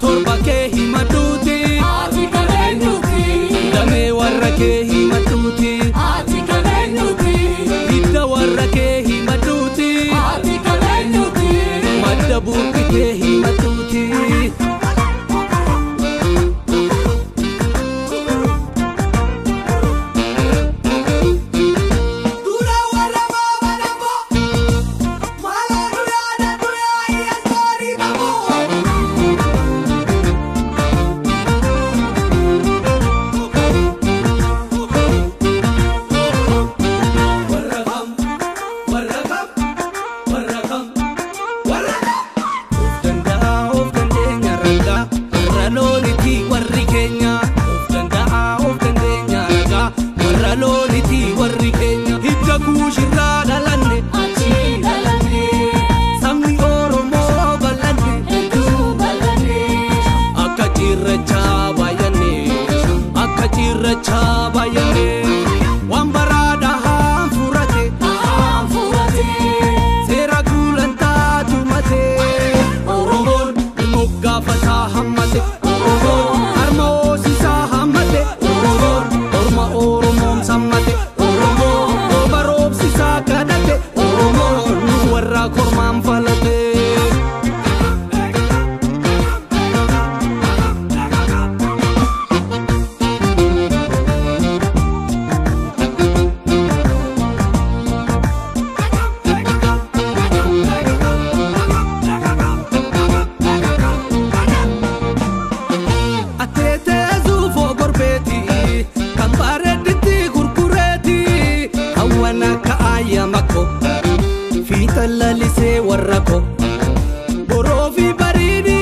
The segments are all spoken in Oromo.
torba kee himadhuuti ati kabeenyuuti damee warra kee himadhuuti ati kabeenyuuti hidda warra kee himadhuuti ati kabeenyuuti madda buuqi kee himadhuuti Lalisee warra ko boroofi bareedi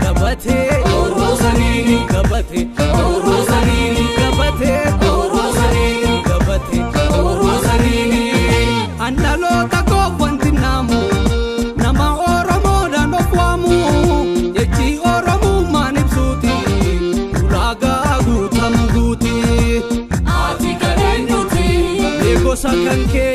gabatee oroosaniini gabatee oroosaniini gabatee oroosaniini gabatee oroosaniini andaloota koo wanti naamu nama oromoodhaan of waamu jechi oromummaan ibsuuti ulaagaa guutamu guuti ati kabeenyuuti gosa kan kee